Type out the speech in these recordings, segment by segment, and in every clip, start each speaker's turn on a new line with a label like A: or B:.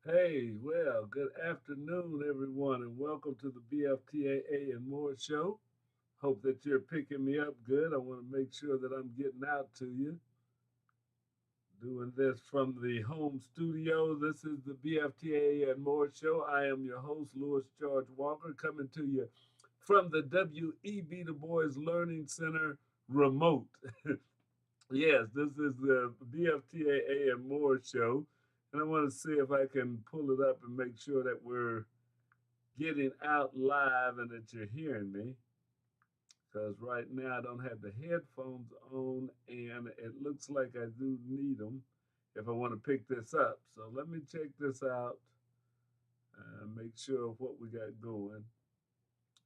A: Hey, well, good afternoon, everyone, and welcome to the BFTAA and More show. Hope that you're picking me up good. I want to make sure that I'm getting out to you. Doing this from the home studio. This is the BFTAA and More show. I am your host, Louis George Walker, coming to you from the WEB Du Bois Learning Center remote. Yes, this is the BFTAA and More show. And I want to see if I can pull it up and make sure that we're getting out live and that you're hearing me. Because right now I don't have the headphones on and it looks like I do need them if I want to pick this up. So let me check this out and make sure of what we got going.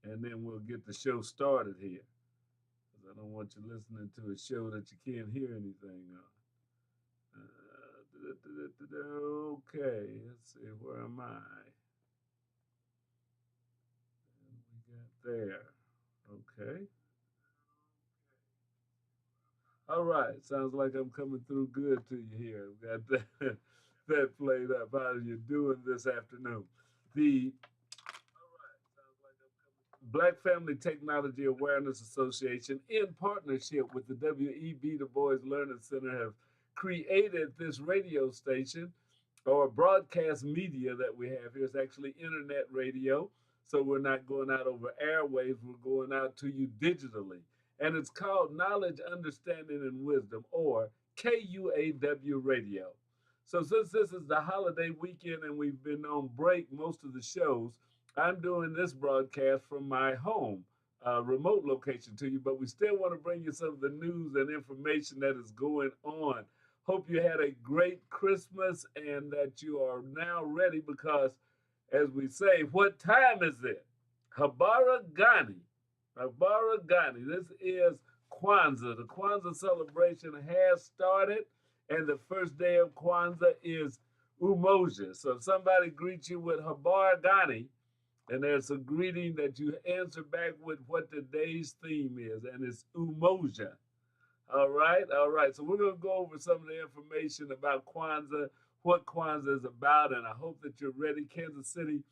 A: And then we'll get the show started here. Because I don't want you listening to a show that you can't hear anything on. Okay, let's see, where am I? And we got there. Okay. All right. Sounds like I'm coming through good to you here. I've got that, that played up. How are you doing this afternoon? The Black Family Technology Awareness Association, in partnership with the WEB Du Bois Learning Center, have created this radio station or broadcast media that we have here. It's actually internet radio. So we're not going out over airwaves, we're going out to you digitally. And it's called Knowledge, Understanding, and Wisdom, or KUAW Radio. So since this is the holiday weekend and we've been on break most of the shows, I'm doing this broadcast from my home remote location to you, but we still want to bring you some of the news and information that is going on. Hope you had a great Christmas and that you are now ready because, as we say, what time is it? Habara Ghani. Habara Ghani. This is Kwanzaa. The Kwanzaa celebration has started, and the first day of Kwanzaa is Umoja. So if somebody greets you with Habara Ghani, and there's a greeting that you answer back with what the day's theme is, and it's Umoja. All right, all right. So we're going to go over some of the information about Kwanzaa, what Kwanzaa is about, and I hope that you're ready. Kansas City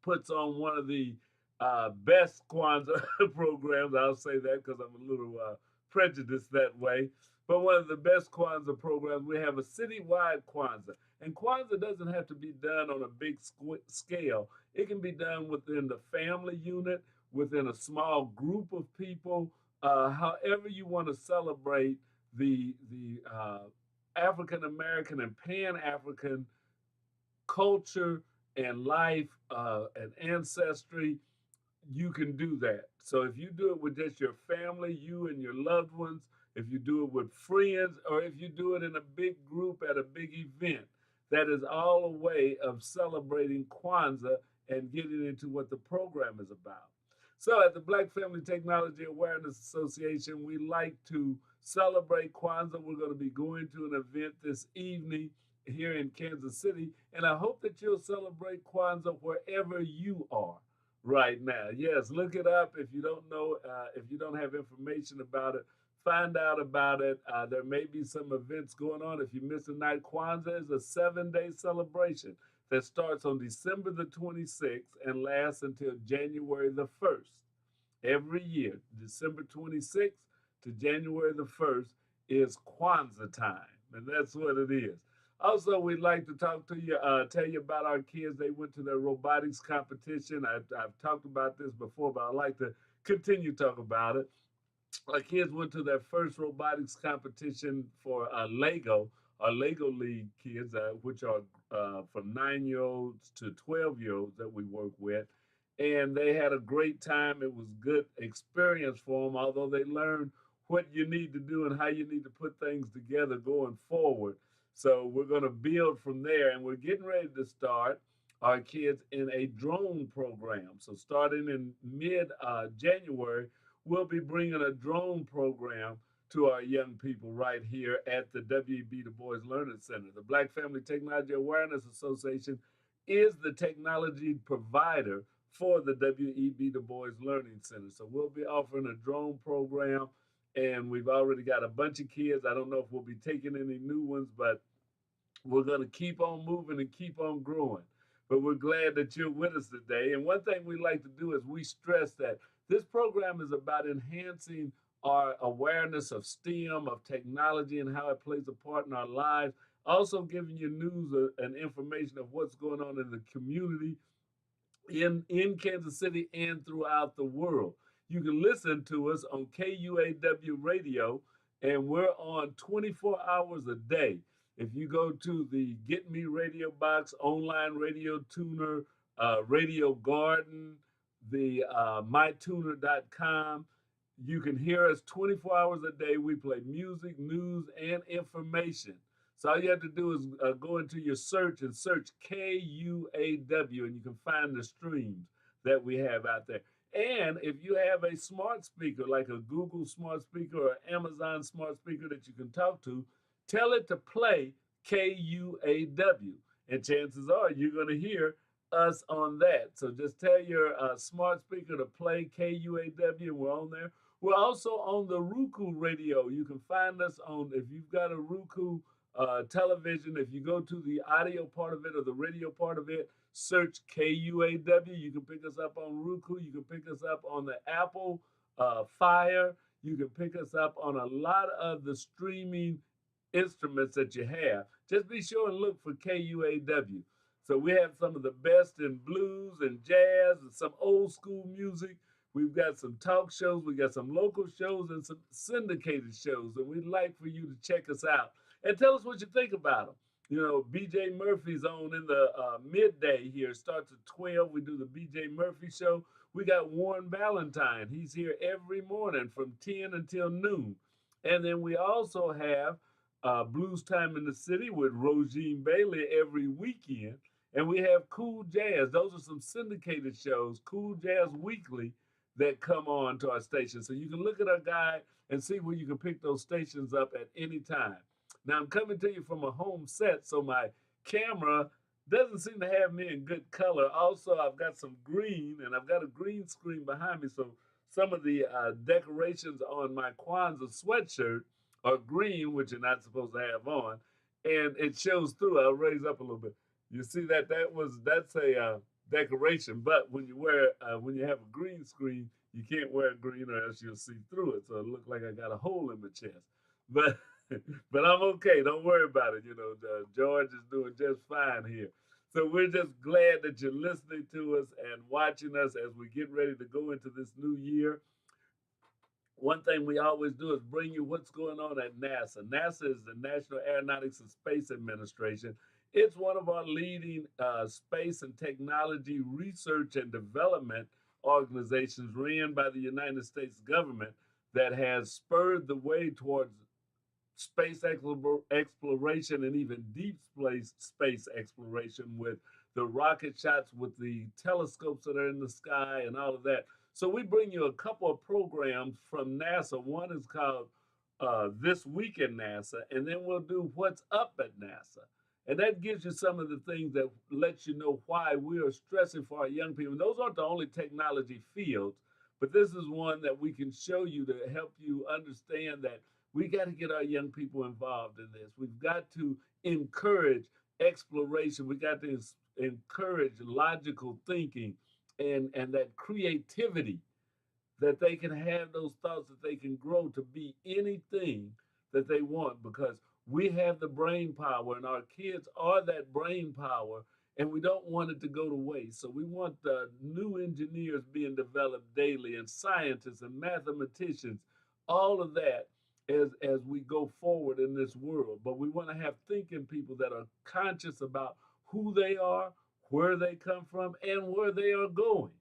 A: puts on one of the best Kwanzaa programs. I'll say that because I'm a little prejudiced that way. But one of the best Kwanzaa programs, we have a citywide Kwanzaa. And Kwanzaa doesn't have to be done on a big scale. It can be done within the family unit, within a small group of people, however you want to celebrate the African American and Pan African culture and life and ancestry. You can do that. So if you do it with just your family, you and your loved ones, if you do it with friends, or if you do it in a big group at a big event, that is all a way of celebrating Kwanzaa and getting into what the program is about. So at the Black Family Technology Awareness Association, we like to celebrate Kwanzaa. We're going to be going to an event this evening here in Kansas City, and I hope that you'll celebrate Kwanzaa wherever you are right now. Yes, look it up. If you don't know, if you don't have information about it, find out about it. There may be some events going on. If you miss a night, Kwanzaa is a 7-day celebration. that starts on December the 26th and lasts until January the 1st. Every year, December 26th to January the 1st is Kwanzaa time, and that's what it is. Also, we'd like to talk to you, tell you about our kids. They went to their robotics competition. I've talked about this before, but I'd like to continue to talk about it. Our kids went to their first robotics competition for Lego, our Lego League kids, which are from 9 year olds to 12-year olds that we work with. And they had a great time. It was good experience for them, although they learned what you need to do and how you need to put things together going forward. So we're going to build from there, and we're getting ready to start our kids in a drone program. So starting in mid January, we'll be bringing a drone program to our young people right here at the W.E.B. Du Bois Learning Center. The Black Family Technology Awareness Association is the technology provider for the W.E.B. Du Bois Learning Center. So we'll be offering a drone program, and we've already got a bunch of kids. I don't know if we'll be taking any new ones, but we're going to keep on moving and keep on growing. But we're glad that you're with us today. And one thing we like to do is we stress that this program is about enhancing our awareness of STEM, of technology, and how it plays a part in our lives. Also giving you news and information of what's going on in the community in Kansas City and throughout the world. You can listen to us on KUAW radio, and we're on 24 hours a day. If you go to the Get Me Radio Box, online radio tuner, Radio Garden, the mytuner.com, you can hear us 24 hours a day. We play music, news, and information. So all you have to do is go into your search and search KUAW, and you can find the streams that we have out there. And if you have a smart speaker, like a Google smart speaker or Amazon smart speaker that you can talk to, tell it to play KUAW. And chances are you're going to hear us on that. So just tell your smart speaker to play KUAW, and we're on there. We're also on the Roku radio. You can find us on, if you've got a Roku television, if you go to the audio part of it or the radio part of it, search KUAW. You can pick us up on Roku. You can pick us up on the Apple Fire. You can pick us up on a lot of the streaming instruments that you have. Just be sure and look for KUAW. So we have some of the best in blues and jazz and some old school music. We've got some talk shows, we got some local shows, and some syndicated shows. And we'd like for you to check us out and tell us what you think about them. You know, BJ Murphy's on in the midday here. It starts at 12. We do the BJ Murphy show. We got Warren Valentine. He's here every morning from 10 until noon. And then we also have Blues Time in the City with Rosine Bailey every weekend. And we have Cool Jazz. Those are some syndicated shows, Cool Jazz Weekly, that come on to our station. So you can look at our guide and see where you can pick those stations up at any time. Now, I'm coming to you from a home set, so my camera doesn't seem to have me in good color. Also, I've got some green, and I've got a green screen behind me, so some of the decorations on my Kwanzaa sweatshirt are green, which you're not supposed to have on, and it shows through. I'll raise up a little bit. You see that's a decoration, but when you have a green screen, you can't wear green or else you'll see through it. So it looks like I got a hole in my chest. But but I'm okay. Don't worry about it. You know, George is doing just fine here. So we're just glad that you're listening to us and watching us as we get ready to go into this new year. One thing we always do is bring you what's going on at NASA. NASA is the National Aeronautics and Space Administration. It's one of our leading space and technology research and development organizations ran by the United States government that has spurred the way towards space exploration and even deep space exploration with the rocket shots, with the telescopes that are in the sky and all of that. So we bring you a couple of programs from NASA. One is called This Week in NASA, and then we'll do What's Up at NASA. And that gives you some of the things that lets you know why we are stressing for our young people. And those aren't the only technology fields, but this is one that we can show you to help you understand that we got to get our young people involved in this. We've got to encourage exploration. We got to encourage logical thinking and that creativity, that they can have those thoughts, that they can grow to be anything that they want, because we have the brain power and our kids are that brain power, and we don't want it to go to waste. So we want new engineers being developed daily, and scientists and mathematicians, all of that as we go forward in this world. But we want to have thinking people that are conscious about who they are, where they come from, and where they are going.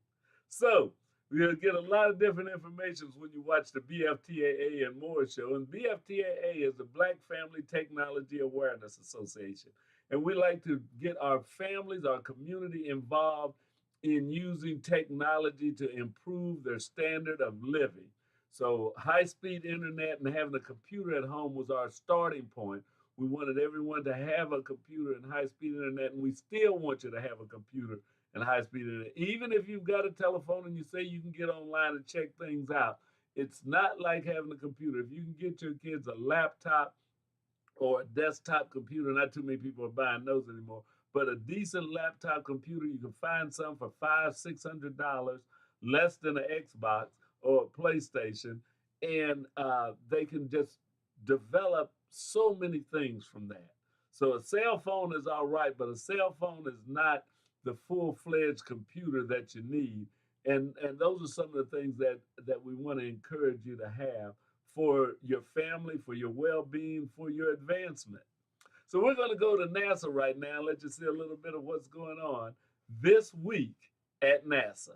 A: So you'll get a lot of different information when you watch the BFTAA and more show. And BFTAA is the Black Family Technology Awareness Association. And we like to get our families, our community involved in using technology to improve their standard of living. So high-speed internet and having a computer at home was our starting point. We wanted everyone to have a computer and high-speed internet, and we still want you to have a computer and high-speed internet. Even if you've got a telephone and you say you can get online and check things out, it's not like having a computer. If you can get your kids a laptop or a desktop computer, not too many people are buying those anymore, but a decent laptop computer, you can find some for $500-600, less than an Xbox or a PlayStation, and they can just develop so many things from that. So a cell phone is all right, but a cell phone is not the full-fledged computer that you need. And those are some of the things that we want to encourage you to have for your family, for your well-being, for your advancement. So we're going to go to NASA right now and let you see a little bit of what's going on this week at NASA.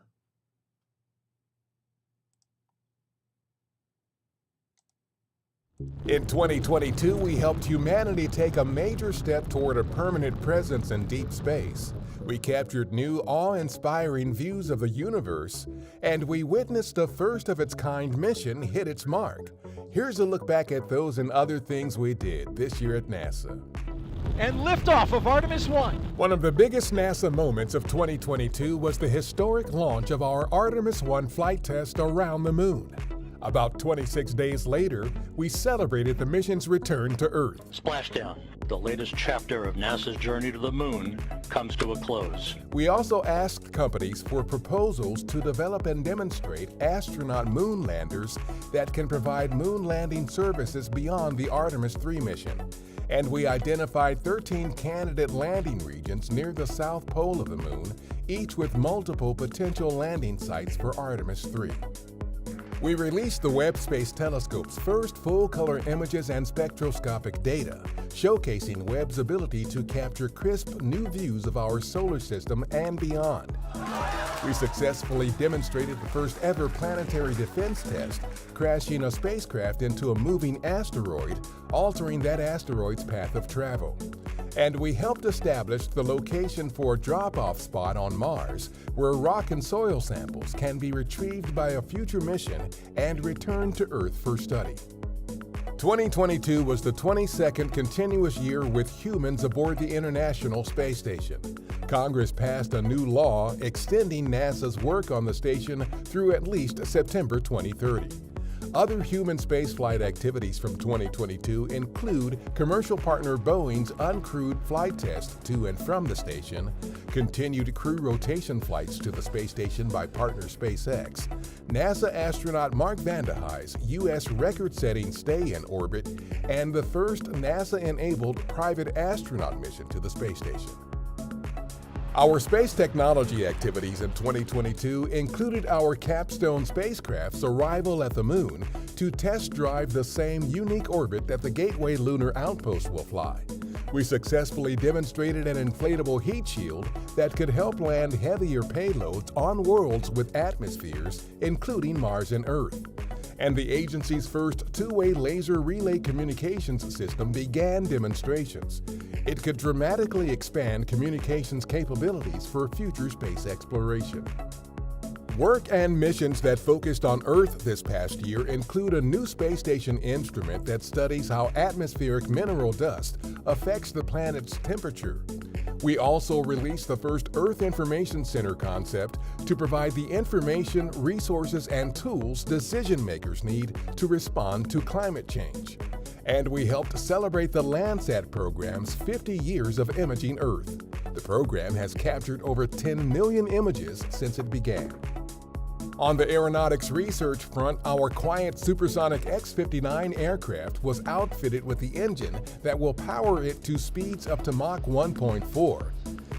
B: In 2022, we helped humanity take a major step toward a permanent presence in deep space. We captured new, awe-inspiring views of the universe, and we witnessed the first-of-its-kind mission hit its mark. Here's a look back at those and other things we did this year at NASA.
C: And liftoff of Artemis 1.
B: One of the biggest NASA moments of 2022 was the historic launch of our Artemis 1 flight test around the moon. About 26 days later, we celebrated the mission's return to Earth.
D: Splashdown, the latest chapter of NASA's journey to the moon, comes to a close.
B: We also asked companies for proposals to develop and demonstrate astronaut moon landers that can provide moon landing services beyond the Artemis 3 mission. And we identified 13 candidate landing regions near the south pole of the moon, each with multiple potential landing sites for Artemis 3. We released the Webb Space Telescope's first full-color images and spectroscopic data, showcasing Webb's ability to capture crisp new views of our solar system and beyond. We successfully demonstrated the first ever planetary defense test, crashing a spacecraft into a moving asteroid, altering that asteroid's path of travel. And we helped establish the location for a drop-off spot on Mars, where rock and soil samples can be retrieved by a future mission and returned to Earth for study. 2022 was the 22nd continuous year with humans aboard the International Space Station. Congress passed a new law extending NASA's work on the station through at least September 2030. Other human spaceflight activities from 2022 include commercial partner Boeing's uncrewed flight test to and from the station, continued crew rotation flights to the space station by partner SpaceX, NASA astronaut Mark Vande Hey's U.S. record-setting stay in orbit, and the first NASA-enabled private astronaut mission to the space station. Our space technology activities in 2022 included our capstone spacecraft's arrival at the Moon to test drive the same unique orbit that the Gateway Lunar Outpost will fly. We successfully demonstrated an inflatable heat shield that could help land heavier payloads on worlds with atmospheres, including Mars and Earth. And the agency's first two-way laser relay communications system began demonstrations. It could dramatically expand communications capabilities for future space exploration. Work and missions that focused on Earth this past year include a new space station instrument that studies how atmospheric mineral dust affects the planet's temperature. We also released the first Earth Information Center concept to provide the information, resources, and tools decision makers need to respond to climate change. And we helped celebrate the Landsat program's 50 years of imaging Earth. The program has captured over 10 million images since it began. On the aeronautics research front, our quiet supersonic X-59 aircraft was outfitted with the engine that will power it to speeds up to Mach 1.4.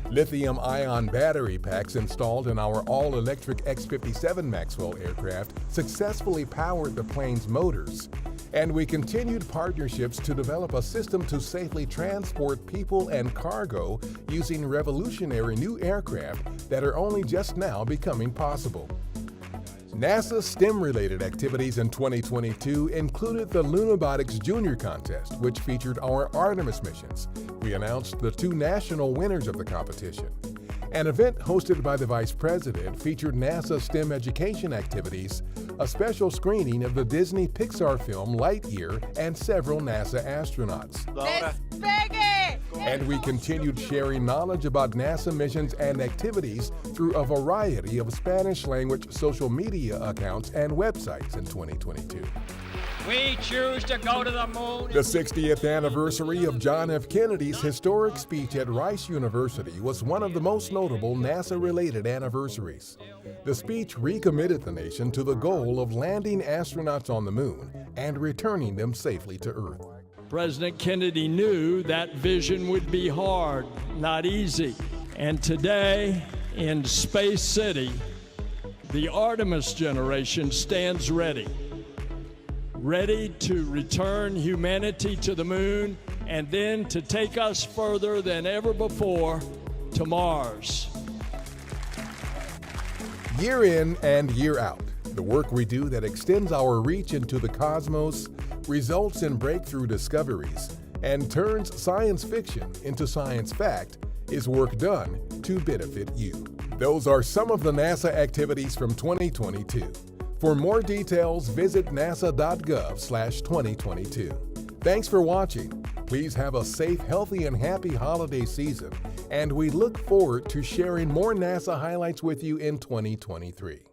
B: Lithium-ion battery packs installed in our all-electric X-57 Maxwell aircraft successfully powered the plane's motors. And we continued partnerships to develop a system to safely transport people and cargo using revolutionary new aircraft that are only just now becoming possible. NASA's STEM-related activities in 2022 included the Lunabotics Junior Contest, which featured our Artemis missions. We announced the 2 national winners of the competition. An event hosted by the Vice President featured NASA STEM education activities, a special screening of the Disney Pixar film Lightyear, and several NASA astronauts. And we continued sharing knowledge about NASA missions and activities through a variety of Spanish-language social media accounts and websites in 2022.
C: We choose to go to the moon.
B: The 60th anniversary of John F. Kennedy's historic speech at Rice University was one of the most notable NASA-related anniversaries. The speech recommitted the nation to the goal of landing astronauts on the moon and returning them safely to Earth.
E: President Kennedy knew that vision would be hard, not easy. And today, in Space City, the Artemis generation stands ready to return humanity to the moon and then to take us further than ever before to Mars.
B: Year in and year out, the work we do that extends our reach into the cosmos, results in breakthrough discoveries, and turns science fiction into science fact is work done to benefit you. Those are some of the NASA activities from 2022. For more details, visit nasa.gov/2022. Thanks for watching. Please have a safe, healthy, and happy holiday season, and we look forward to sharing more NASA highlights with you in 2023.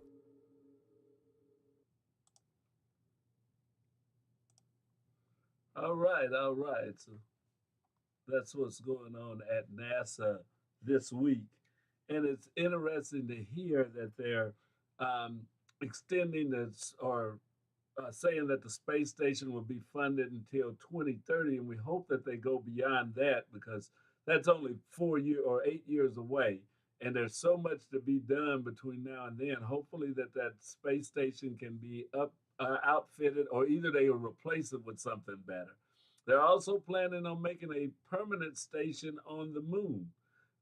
A: All right. So that's what's going on at NASA this week. And it's interesting to hear that they're extending this or saying that the space station will be funded until 2030. And we hope that they go beyond that because that's only 8 years away. And there's so much to be done between now and then. Hopefully that space station can be outfitted, or either they will replace it with something better. They're also planning on making a permanent station on the moon.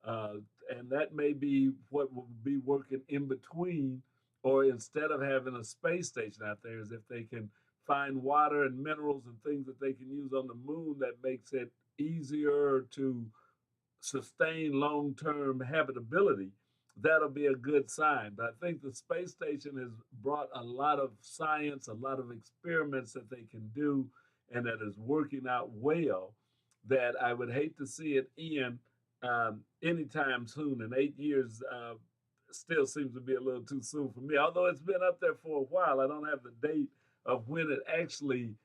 A: And that may be what will be working in between, or instead of having a space station out there, is if they can find water and minerals and things that they can use on the moon that makes it easier to sustain long-term habitability, that'll be a good sign. But I think the space station has brought a lot of science, a lot of experiments that they can do, and that is working out well, that I would hate to see it end anytime soon. And 8 years still seems to be a little too soon for me. Although it's been up there for a while, I don't have the date of when it actually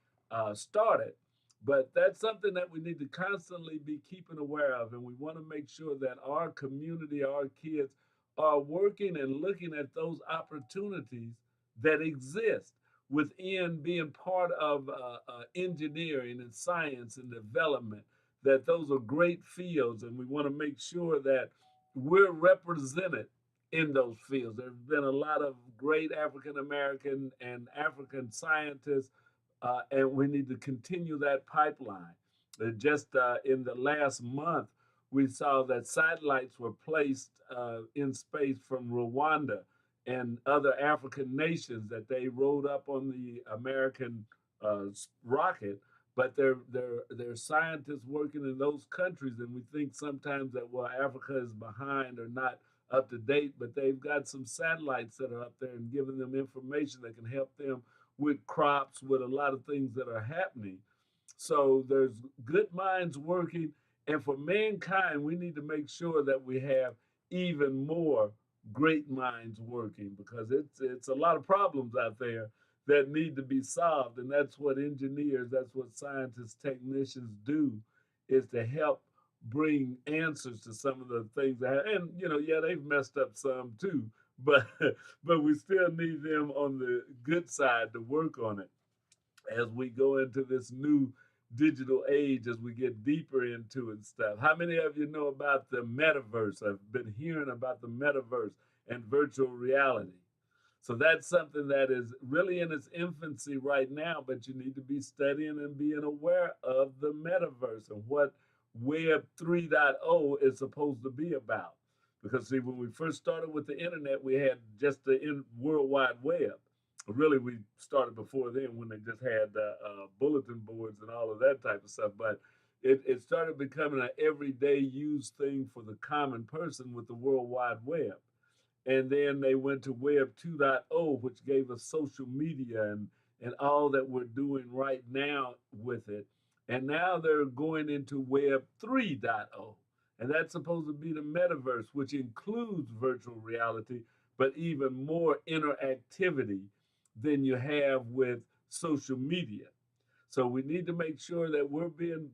A: started. But that's something that we need to constantly be keeping aware of. And we want to make sure that our community, our kids, are working and looking at those opportunities that exist within being part of engineering and science and development, that those are great fields. And we want to make sure that we're represented in those fields. There have been a lot of great African-American and African scientists, and we need to continue that pipeline. Just in the last month, we saw that satellites were placed in space from Rwanda and other African nations, that they rode up on the American rocket, but they're scientists working in those countries, and we think sometimes that, well, Africa is behind or not up to date, but they've got some satellites that are up there and giving them information that can help them with crops, with a lot of things that are happening. So there's good minds working, and for mankind, we need to make sure that we have even more great minds working, because it's a lot of problems out there that need to be solved. And that's what engineers, that's what scientists, technicians do, is to help bring answers to some of the things that, and yeah, they've messed up some too, but but we still need them on the good side to work on it as we go into this new digital age, as we get deeper into it and stuff. How many of you know about the metaverse? I've been hearing about the metaverse and virtual reality. So that's something that is really in its infancy right now, but you need to be studying and being aware of the metaverse and what Web 3.0 is supposed to be about. Because see, when we first started with the internet, we had just the World Wide Web. Really, we started before then when they just had bulletin boards and all of that type of stuff. But it started becoming an everyday used thing for the common person with the World Wide Web. And then they went to Web 2.0, which gave us social media and all that we're doing right now with it. And now they're going into Web 3.0. And that's supposed to be the metaverse, which includes virtual reality, but even more interactivity than you have with social media. So we need to make sure that we're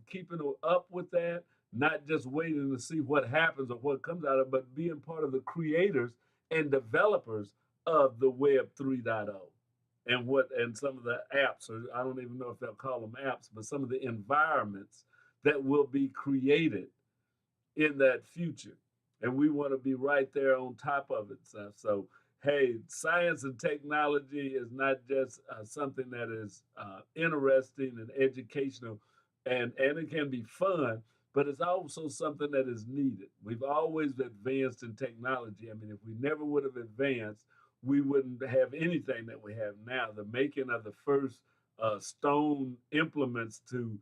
A: keeping up with that, not just waiting to see what happens or what comes out of it, but being part of the creators and developers of the Web 3.0 and some of the apps, or I don't even know if they'll call them apps, but some of the environments that will be created in that future. And we want to be right there on top of it. So hey, science and technology is not just something that is interesting and educational, and it can be fun, but it's also something that is needed. We've always advanced in technology. I mean, if we never would have advanced, we wouldn't have anything that we have now. The making of the first stone implements to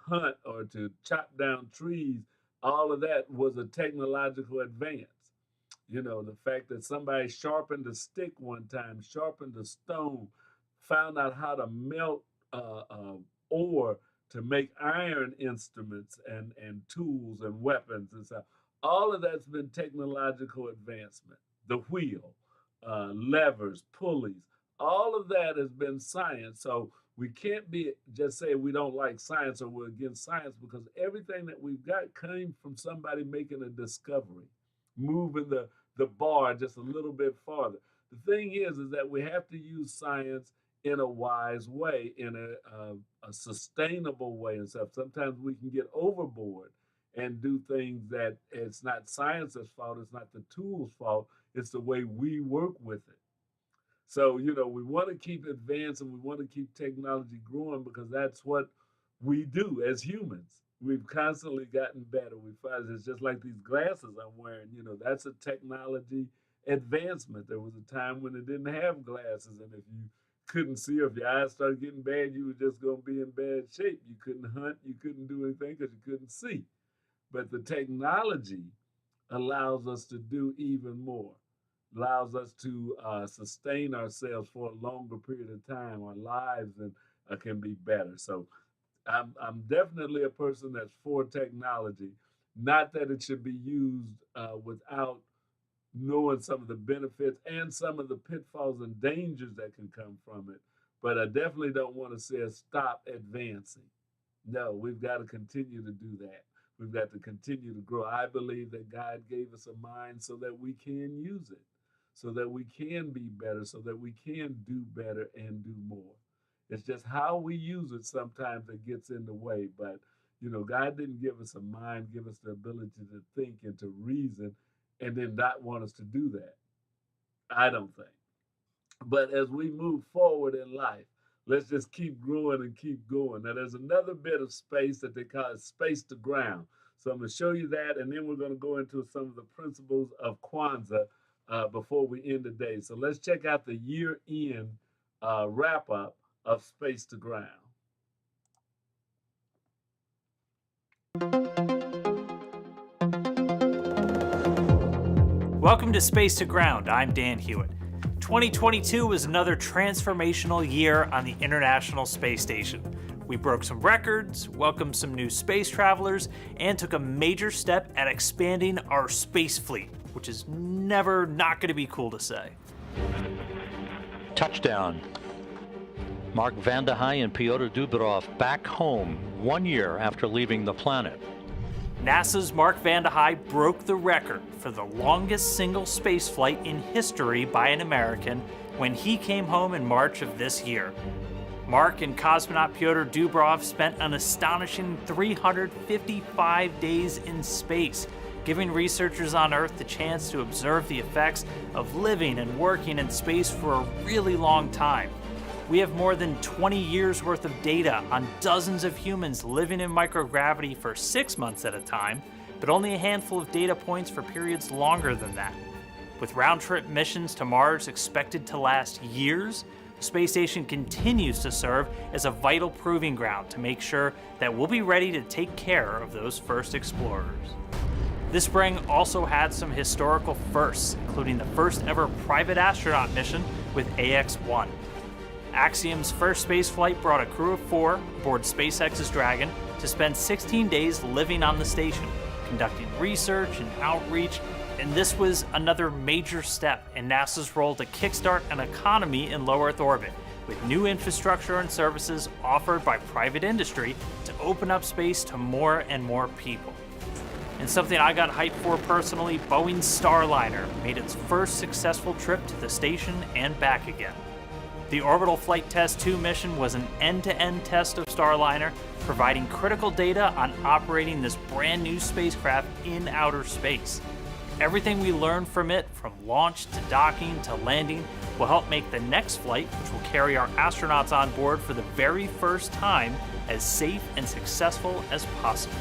A: hunt or to chop down trees, all of that was a technological advance. The fact that somebody sharpened a stick one time, sharpened a stone, found out how to melt ore to make iron instruments and tools and weapons and stuff. All of that's been technological advancement. The wheel, levers, pulleys, all of that has been science. So we can't be just say we don't like science or we're against science, because everything that we've got came from somebody making a discovery, moving the bar just a little bit farther. The thing is that we have to use science in a wise way, in a sustainable way and stuff. Sometimes we can get overboard and do things that it's not science's fault, it's not the tool's fault, it's the way we work with it. So, we want to keep advancing, we want to keep technology growing, because that's what we do as humans. We've constantly gotten better. We find it's just like these glasses I'm wearing, that's a technology advancement. There was a time when it didn't have glasses, and if you couldn't see, or if your eyes started getting bad, you were just going to be in bad shape. You couldn't hunt, you couldn't do anything because you couldn't see. But the technology allows us to do even more, allows us to sustain ourselves for a longer period of time. Our lives can be better. So I'm definitely a person that's for technology. Not that it should be used without knowing some of the benefits and some of the pitfalls and dangers that can come from it. But I definitely don't want to say stop advancing. No, we've got to continue to do that. We've got to continue to grow. I believe that God gave us a mind so that we can use it, so that we can be better, so that we can do better and do more. It's just how we use it sometimes that gets in the way. But, God didn't give us a mind, give us the ability to think and to reason, and then not want us to do that. I don't think. But as we move forward in life, let's just keep growing and keep going. Now, there's another bit of space that they call it space to ground. So I'm going to show you that, and then we're going to go into some of the principles of KUAW before we end the day. So let's check out the year-end wrap-up of Space to Ground.
F: Welcome to Space to Ground. I'm Dan Hewitt. 2022 was another transformational year on the International Space Station. We broke some records, welcomed some new space travelers, and took a major step at expanding our space fleet, which is never not going to be cool to say.
D: Touchdown. Mark Vande Hei and Pyotr Dubrov back home 1 year after leaving the planet.
F: NASA's Mark Vande Hei broke the record for the longest single space flight in history by an American when he came home in March of this year. Mark and cosmonaut Pyotr Dubrov spent an astonishing 355 days in space, giving researchers on Earth the chance to observe the effects of living and working in space for a really long time. We have more than 20 years worth of data on dozens of humans living in microgravity for 6 months at a time, but only a handful of data points for periods longer than that. With round-trip missions to Mars expected to last years, the space station continues to serve as a vital proving ground to make sure that we'll be ready to take care of those first explorers. This spring also had some historical firsts, including the first ever private astronaut mission with AX-1. Axiom's first spaceflight brought a crew of 4 aboard SpaceX's Dragon to spend 16 days living on the station, conducting research and outreach, and this was another major step in NASA's role to kickstart an economy in low Earth orbit, with new infrastructure and services offered by private industry to open up space to more and more people. And something I got hyped for personally, Boeing's Starliner made its first successful trip to the station and back again. The Orbital Flight Test 2 mission was an end-to-end test of Starliner, providing critical data on operating this brand new spacecraft in outer space. Everything we learned from it, from launch to docking to landing, will help make the next flight, which will carry our astronauts on board for the very first time, as safe and successful as possible.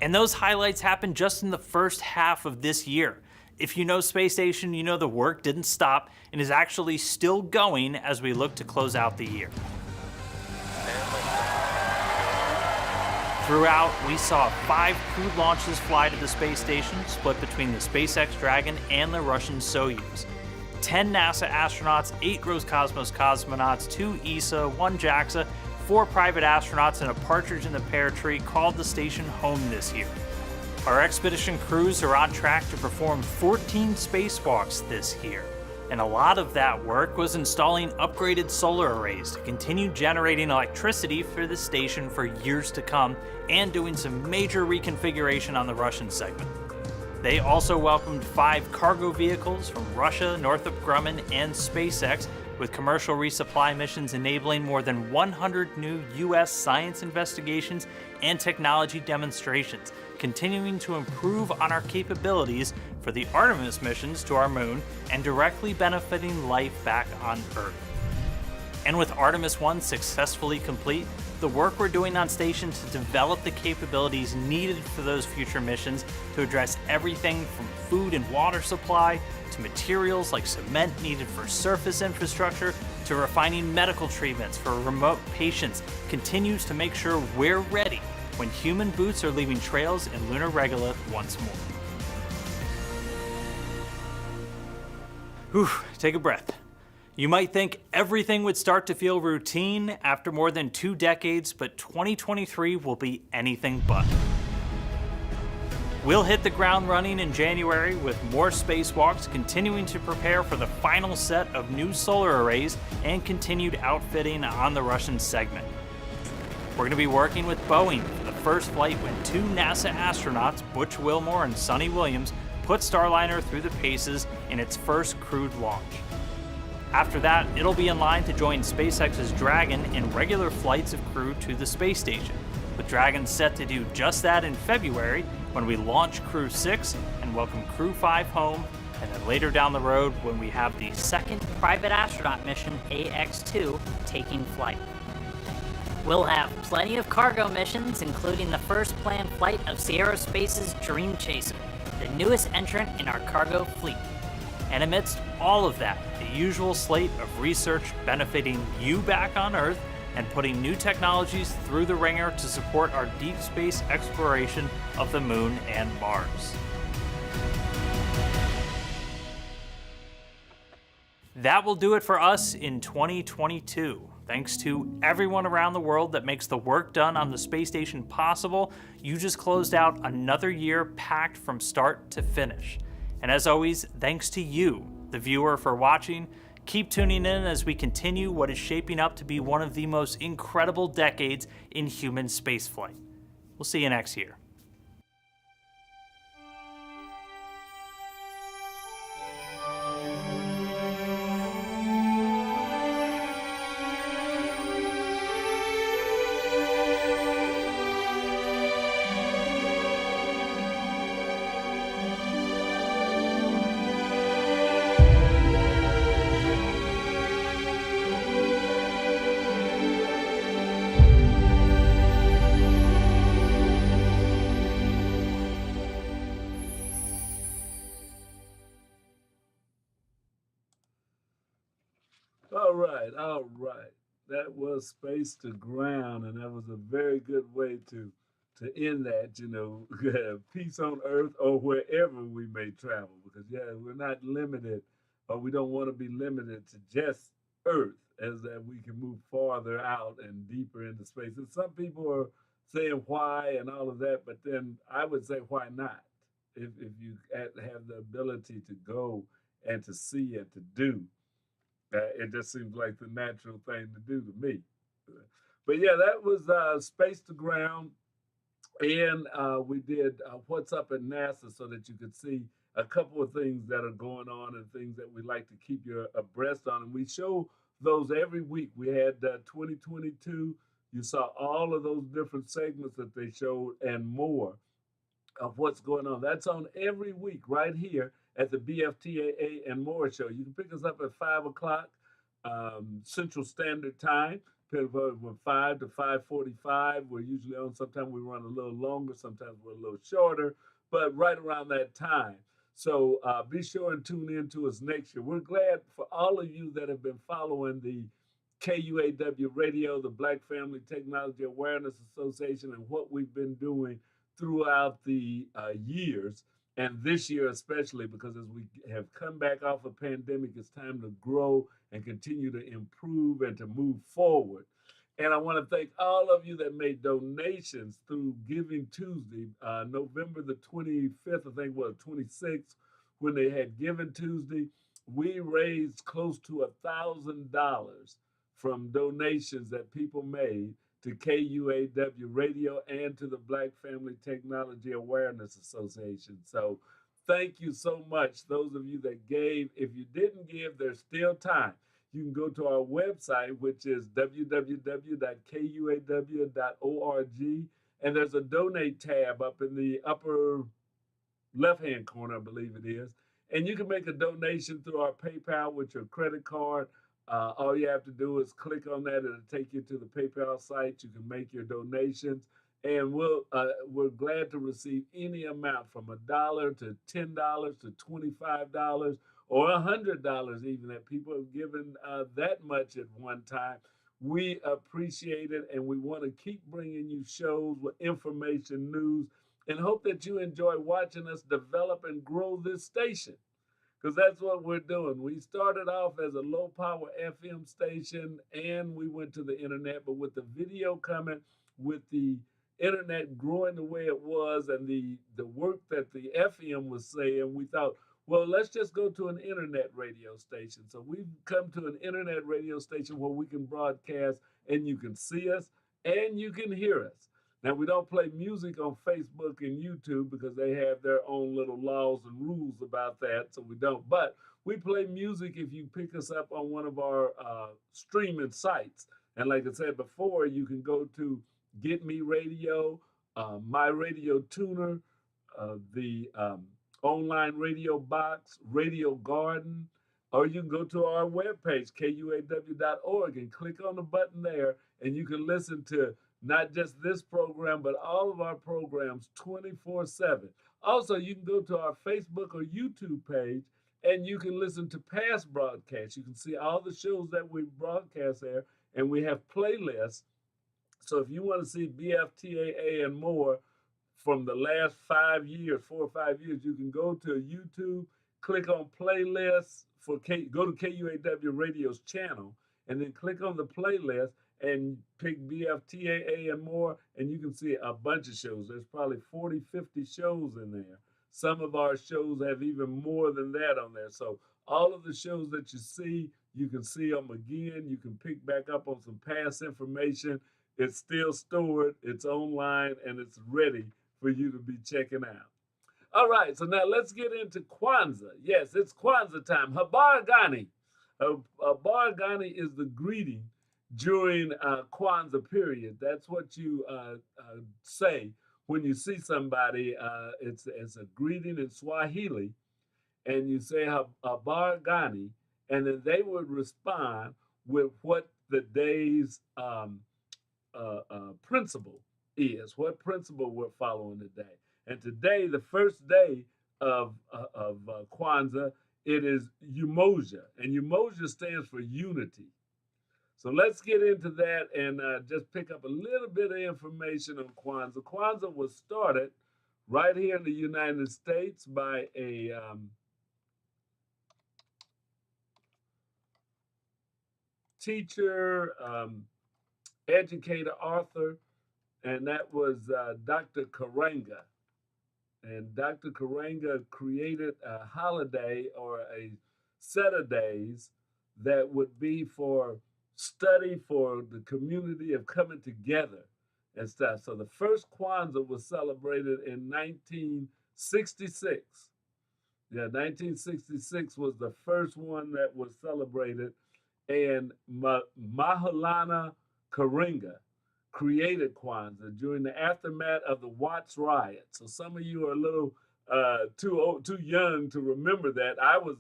F: And those highlights happened just in the first half of this year. If you know Space Station, you know the work didn't stop and is actually still going as we look to close out the year. Throughout, we saw 5 crewed launches fly to the space station, split between the SpaceX Dragon and the Russian Soyuz. 10 NASA astronauts, 8 Roscosmos cosmonauts, 2 ESA, 1 JAXA, 4 private astronauts, and a partridge in the pear tree called the station home this year. Our expedition crews are on track to perform 14 spacewalks this year, and a lot of that work was installing upgraded solar arrays to continue generating electricity for the station for years to come, and doing some major reconfiguration on the Russian segment. They also welcomed 5 cargo vehicles from Russia, Northrop Grumman, and SpaceX, with commercial resupply missions enabling more than 100 new U.S. science investigations and technology demonstrations, continuing to improve on our capabilities for the Artemis missions to our moon and directly benefiting life back on Earth. And with Artemis 1 successfully complete, the work we're doing on station to develop the capabilities needed for those future missions to address everything from food and water supply to materials like cement needed for surface infrastructure to refining medical treatments for remote patients continues to make sure we're ready when human boots are leaving trails in lunar regolith once more. Whew, take a breath. You might think everything would start to feel routine after more than 2 decades, but 2023 will be anything but. We'll hit the ground running in January with more spacewalks, continuing to prepare for the final set of new solar arrays and continued outfitting on the Russian segment. We're going to be working with Boeing for the first flight when 2 NASA astronauts, Butch Wilmore and Sonny Williams, put Starliner through the paces in its first crewed launch. After that, it'll be in line to join SpaceX's Dragon in regular flights of crew to the space station, with Dragon set to do just that in February when we launch Crew 6 and welcome Crew 5 home, and then later down the road when we have the second
G: private astronaut mission, AX-2, taking flight. We'll have plenty of cargo missions, including the first planned flight of Sierra Space's Dream Chaser, the newest entrant in our cargo fleet.
F: And amidst all of that, the usual slate of research benefiting you back on Earth and putting new technologies through the ringer to support our deep space exploration of the Moon and Mars. That will do it for us in 2022. Thanks to everyone around the world that makes the work done on the space station possible. You just closed out another year packed from start to finish. And as always, thanks to you, the viewer, for watching. Keep tuning in as we continue what is shaping up to be one of the most incredible decades in human spaceflight. We'll see you next year.
A: All right. That was Space to Ground, and that was a very good way to end that, peace on earth or wherever we may travel, because we're not limited, or we don't want to be limited to just earth, as that we can move farther out and deeper into space. And some people are saying why and all of that, but then I would say why not? If you have the ability to go and to see and to do, it just seems like the natural thing to do to me. But that was Space to Ground. And we did What's Up at NASA, so that you could see a couple of things that are going on and things that we like to keep you abreast on. And we show those every week. We had 2022. You saw all of those different segments that they showed and more of what's going on. That's on every week right here at the BFTAA and More show. You can pick us up at 5 o'clock Central Standard Time, from 5 to 5:45. We're usually on. Sometimes we run a little longer, sometimes we're a little shorter, but right around that time. So be sure and tune in to us next year. We're glad for all of you that have been following the KUAW Radio, the Black Family Technology Awareness Association, and what we've been doing throughout the years, and this year especially, because as we have come back off a pandemic, it's time to grow and continue to improve and to move forward. And I want to thank all of you that made donations through Giving Tuesday, November the 25th, I think, 26th, when they had Giving Tuesday. We raised close to $1,000 from donations that people made to KUAW Radio and to the Black Family Technology Awareness Association. So thank you so much, those of you that gave. If you didn't give, there's still time. You can go to our website, which is www.kuaw.org, and there's a donate tab up in the upper left-hand corner, I believe it is. And you can make a donation through our PayPal with your credit card. All you have to do is click on that. It'll take you to the PayPal site. You can make your donations. And we're glad to receive any amount from $1 to $10 to $25 or $100 even, that people have given that much at one time. We appreciate it, and we want to keep bringing you shows with information, news, and hope that you enjoy watching us develop and grow this station, because that's what we're doing. We started off as a low-power FM station, and we went to the internet, but with the video coming, with the internet growing the way it was, and the work that the FM was saying, we thought, well, let's just go to an internet radio station. So we've come to an internet radio station where we can broadcast, and you can see us, and you can hear us. Now, we don't play music on Facebook and YouTube because they have their own little laws and rules about that, so we don't. But we play music if you pick us up on one of our streaming sites. And like I said before, you can go to Get Me Radio, My Radio Tuner, the Online Radio Box, Radio Garden, or you can go to our webpage, KUAW.org, and click on the button there, and you can listen to not just this program, but all of our programs 24/7. Also, you can go to our Facebook or YouTube page, and you can listen to past broadcasts. You can see all the shows that we broadcast there, and we have playlists. So if you want to see BFTAA and more from the last 5 years, 4 or 5 years, you can go to YouTube, click on playlists, go to KUAW Radio's channel, and then click on the playlist and pick BFTAA and more, and you can see a bunch of shows. There's probably 40, 50 shows in there. Some of our shows have even more than that on there. So all of the shows that you see, You can see them again. You can pick back up on some past information. It's still stored, it's online, and it's ready for you to be checking out. All right, so now let's get into Kwanzaa. Yes, it's Kwanzaa time. Habari gani. Habari gani is the greeting during Kwanzaa period. That's what you say when you see somebody. It's a greeting in Swahili, and you say habari gani, and then they would respond with what the day's principle is, what principle we're following today. And today, the first day of Kwanzaa, it is Umoja, and Umoja stands for unity. So let's get into that and just pick up a little bit of information on Kwanzaa. Kwanzaa was started right here in the United States by a teacher, educator, author, and that was Dr. Karanga. And Dr. Karanga created a holiday or a set of days that would be for study, for the community of coming together and stuff. So the first Kwanzaa was celebrated in 1966. Yeah, 1966 was the first one that was celebrated. And Maulana Karenga created Kwanzaa during the aftermath of the Watts riot. So some of you are a little too young to remember that. I was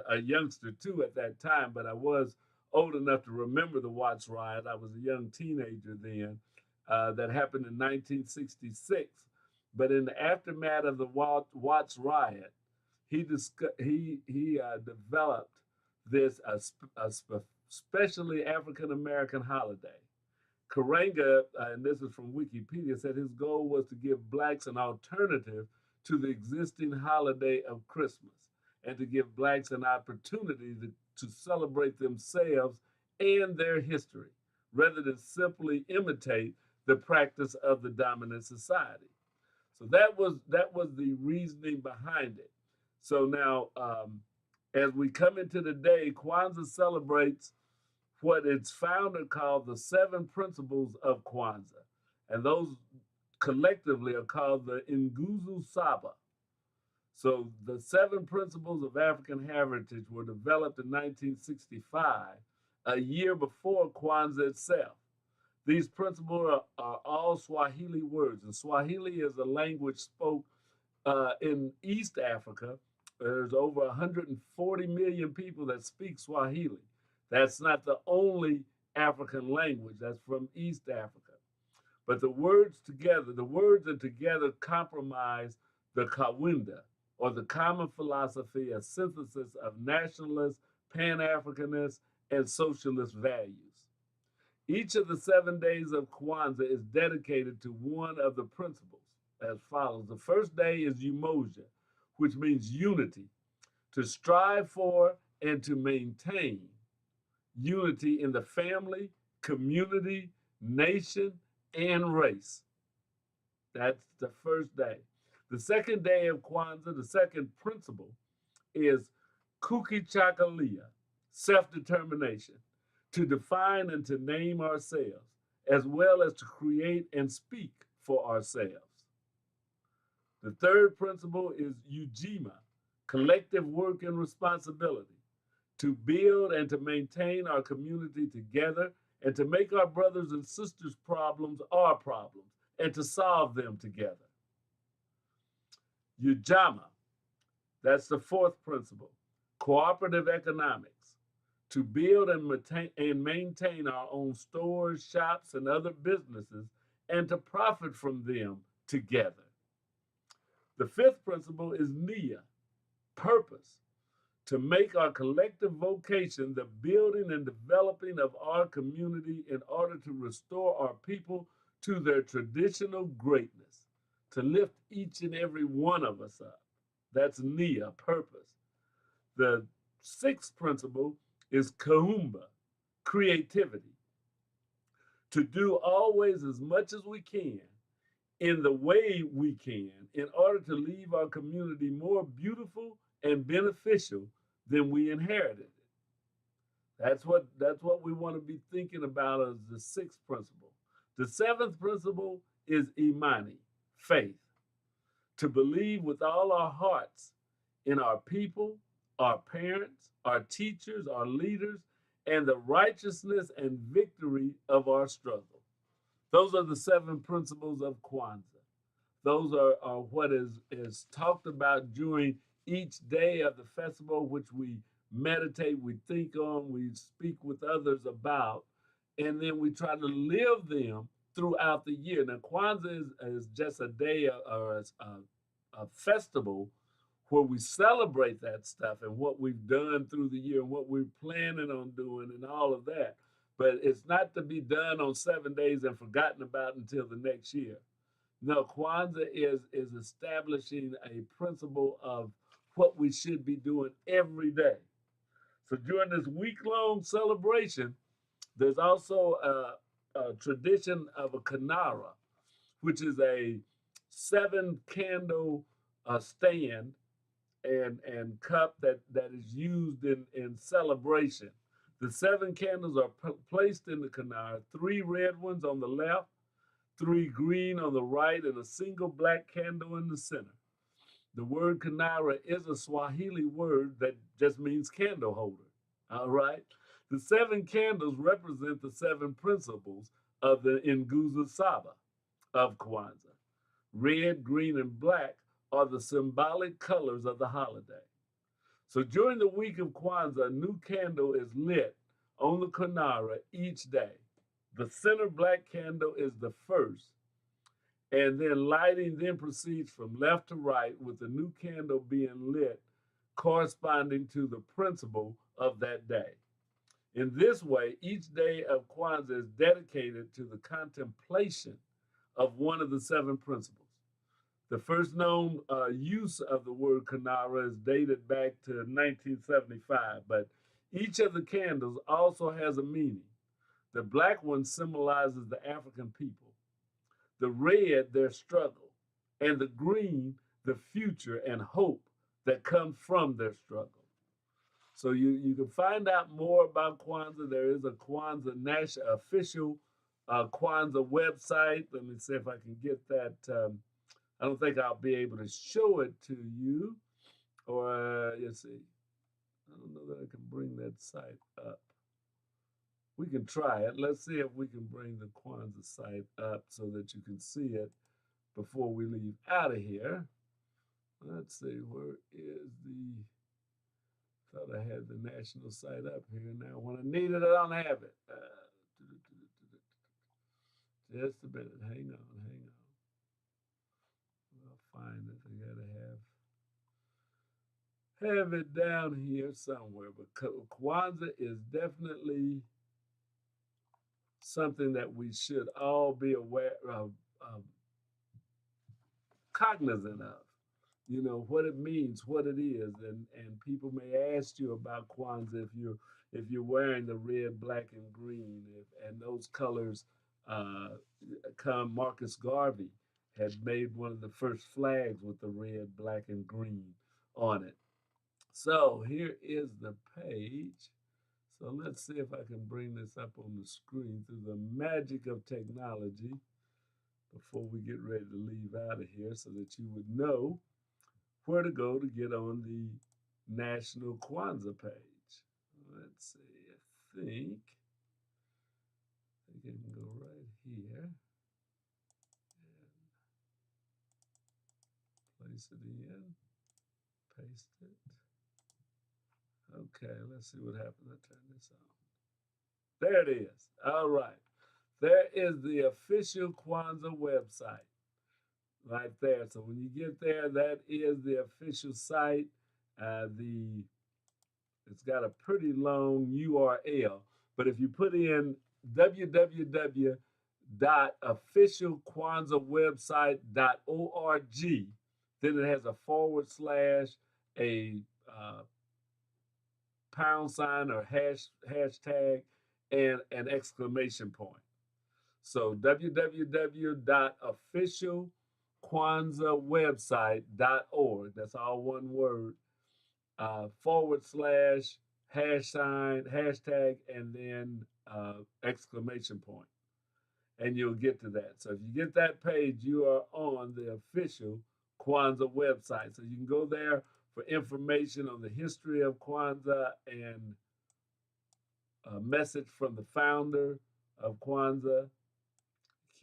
A: a youngster too at that time, but I was old enough to remember the Watts riot. I was a young teenager then. That happened in 1966. But in the aftermath of the Watts riot, he developed this especially African American holiday. Karenga, and this is from Wikipedia, said his goal was to give blacks an alternative to the existing holiday of Christmas and to give blacks an opportunity to celebrate themselves and their history rather than simply imitate the practice of the dominant society. So that was the reasoning behind it. So now, as we come into the day, Kwanzaa celebrates what its founder called the 7 principles of Kwanzaa. And those collectively are called the Nguzo Saba. So the 7 principles of African heritage were developed in 1965, a year before Kwanzaa itself. These principles are all Swahili words, and Swahili is a language spoke in East Africa. There's over 140 million people that speak Swahili. That's not the only African language. That's from East Africa. But the words and together comprise the Kawinda, or the common philosophy, a synthesis of nationalist, Pan-Africanist, and socialist values. Each of the 7 days of Kwanzaa is dedicated to one of the principles as follows. The first day is Umoja, which means unity, to strive for and to maintain unity in the family, community, nation, and race. That's the first day. The second day of Kwanzaa, the second principle, is Kukichakalia, self-determination, to define and to name ourselves, as well as to create and speak for ourselves. The third principle is Ujima, collective work and responsibility, to build and to maintain our community together and to make our brothers and sisters' problems our problems and to solve them together. Ujama, that's the fourth principle, cooperative economics, to build and maintain our own stores, shops, and other businesses and to profit from them together. The fifth principle is Nia, purpose, to make our collective vocation the building and developing of our community in order to restore our people to their traditional greatness, to lift each and every one of us up. That's Nia, purpose. The sixth principle is Kaumba, creativity, to do always as much as we can in the way we can in order to leave our community more beautiful and beneficial than we inherited it. That's what we want to be thinking about as the sixth principle. The seventh principle is imani, faith, to believe with all our hearts in our people, our parents, our teachers, our leaders, and the righteousness and victory of our struggle. Those are the seven principles of Kwanzaa. Those are what is talked about during each day of the festival, which we meditate, we think on, we speak with others about, and then we try to live them throughout the year. Now, Kwanzaa is just a day or a festival where we celebrate that stuff and what we've done through the year and what we're planning on doing and all of that. But it's not to be done on 7 days and forgotten about until the next year. No, Kwanzaa is establishing a principle of what we should be doing every day. So during this week-long celebration, there's also a tradition of a kanara, which is a 7-candle stand and cup that is used in celebration. The 7 candles are placed in the kanara, 3 red ones on the left, 3 green on the right, and a single black candle in the center. The word kanara is a Swahili word that just means candle holder. All right? The 7 candles represent the 7 principles of the Nguzo Saba of Kwanzaa. Red, green, and black are the symbolic colors of the holiday. So during the week of Kwanzaa, a new candle is lit on the kanara each day. The center black candle is the first, and then lighting then proceeds from left to right with the new candle being lit corresponding to the principle of that day. In this way, each day of Kwanzaa is dedicated to the contemplation of one of the 7 principles. The first known use of the word kanara is dated back to 1975, but each of the candles also has a meaning. The black one symbolizes the African people, the red, their struggle, and the green, the future and hope that comes from their struggle. So you can find out more about Kwanzaa. There is a Kwanzaa national official Kwanzaa website. Let me see if I can get that. I don't think I'll be able to show it to you, or let's see. I don't know that I can bring that site up. We can try it. Let's see if we can bring the Kwanzaa site up so that you can see it before we leave out of here. Let's see, where is the, thought I had the national site up here. Now, when I need it, I don't have it. Just a minute, hang on. I'll find it. I gotta have it down here somewhere. But Kwanzaa is definitely something that we should all be aware of, cognizant of. You know what it means, what it is, and people may ask you about Kwanzaa if you're wearing the red, black, and green, and those colors come. Marcus Garvey had made one of the first flags with the red, black, and green on it. So here is the page. So let's see if I can bring this up on the screen through the magic of technology before we get ready to leave out of here, so that you would know where to go to get on the National Kwanzaa page. Let's see, I think I can go right here and place it in, paste it. Okay, let's see what happens. I turn this on. There it is. All right. There is the official Kwanzaa website right there. So when you get there, that is the official site. It's got a pretty long URL, but if you put in www.officialkwanzaawebsite.org, then it has a / a £, or hashtag, and an exclamation point. So www.officialkwanzaawebsite.org, that's all one word, / hashtag, and then exclamation point. And you'll get to that. So if you get that page, you are on the official KUAW website. So you can go there for information on the history of KUAW and a message from the founder of KUAW.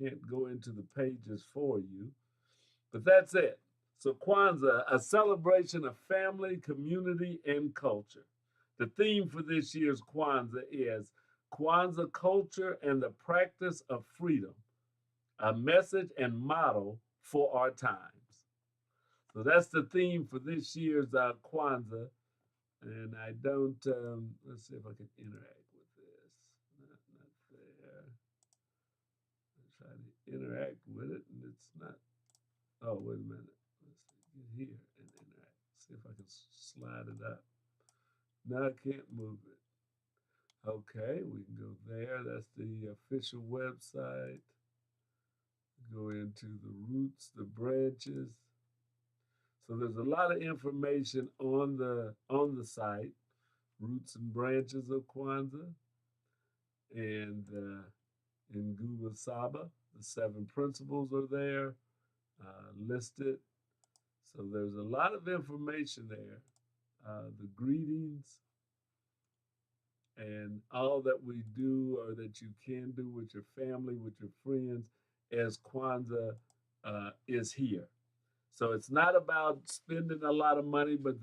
A: Can't go into the pages for you, but that's it. So KUAW, a celebration of family, community, and culture. The theme for this year's KUAW is KUAW culture and the practice of freedom, a message and model for our times. So that's the theme for this year's KUAW. And I don't, let's see if I can interact with this. Not there. I try to interact with it and it's not. Oh, wait a minute. Let's see, get here and interact. See if I can slide it up. No, I can't move it. Okay, we can go there. That's the official website. Go into the roots, the branches. So there's a lot of information on the site, roots and branches of KUAW, and in Google Saba, the 7 principles are there listed. So there's a lot of information there. The greetings and all that we do or that you can do with your family, with your friends, as KUAW is here. So it's not about spending a lot of money, but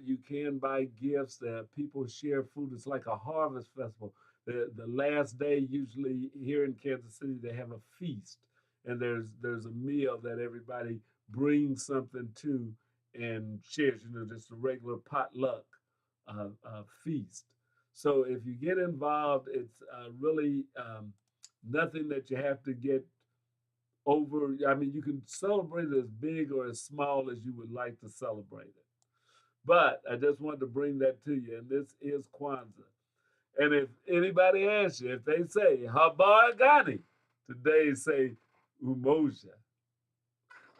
A: you can buy gifts that people share food. It's like a harvest festival. The last day, usually here in Kansas City, they have a feast. And there's a meal that everybody brings something to and shares, just a regular potluck feast. So if you get involved, it's really nothing that you have to get over. I mean, you can celebrate it as big or as small as you would like to celebrate it. But I just wanted to bring that to you. And this is KUAW. And if anybody asks you, if they say Habar Ghani, today say Umoja.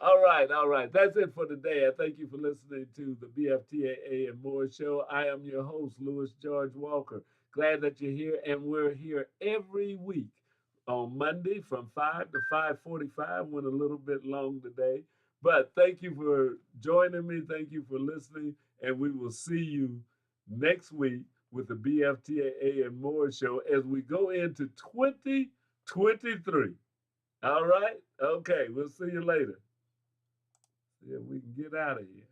A: All right. That's it for today. I thank you for listening to the BFTAA and More Show. I am your host, Louis George Walker. Glad that you're here, and we're here every week on Monday from 5 to 5:45. Went a little bit long today, but thank you for joining me. Thank you for listening, and we will see you next week with the BFTAA and More Show as we go into 2023. All right? Okay, we'll see you later. See if we can get out of here.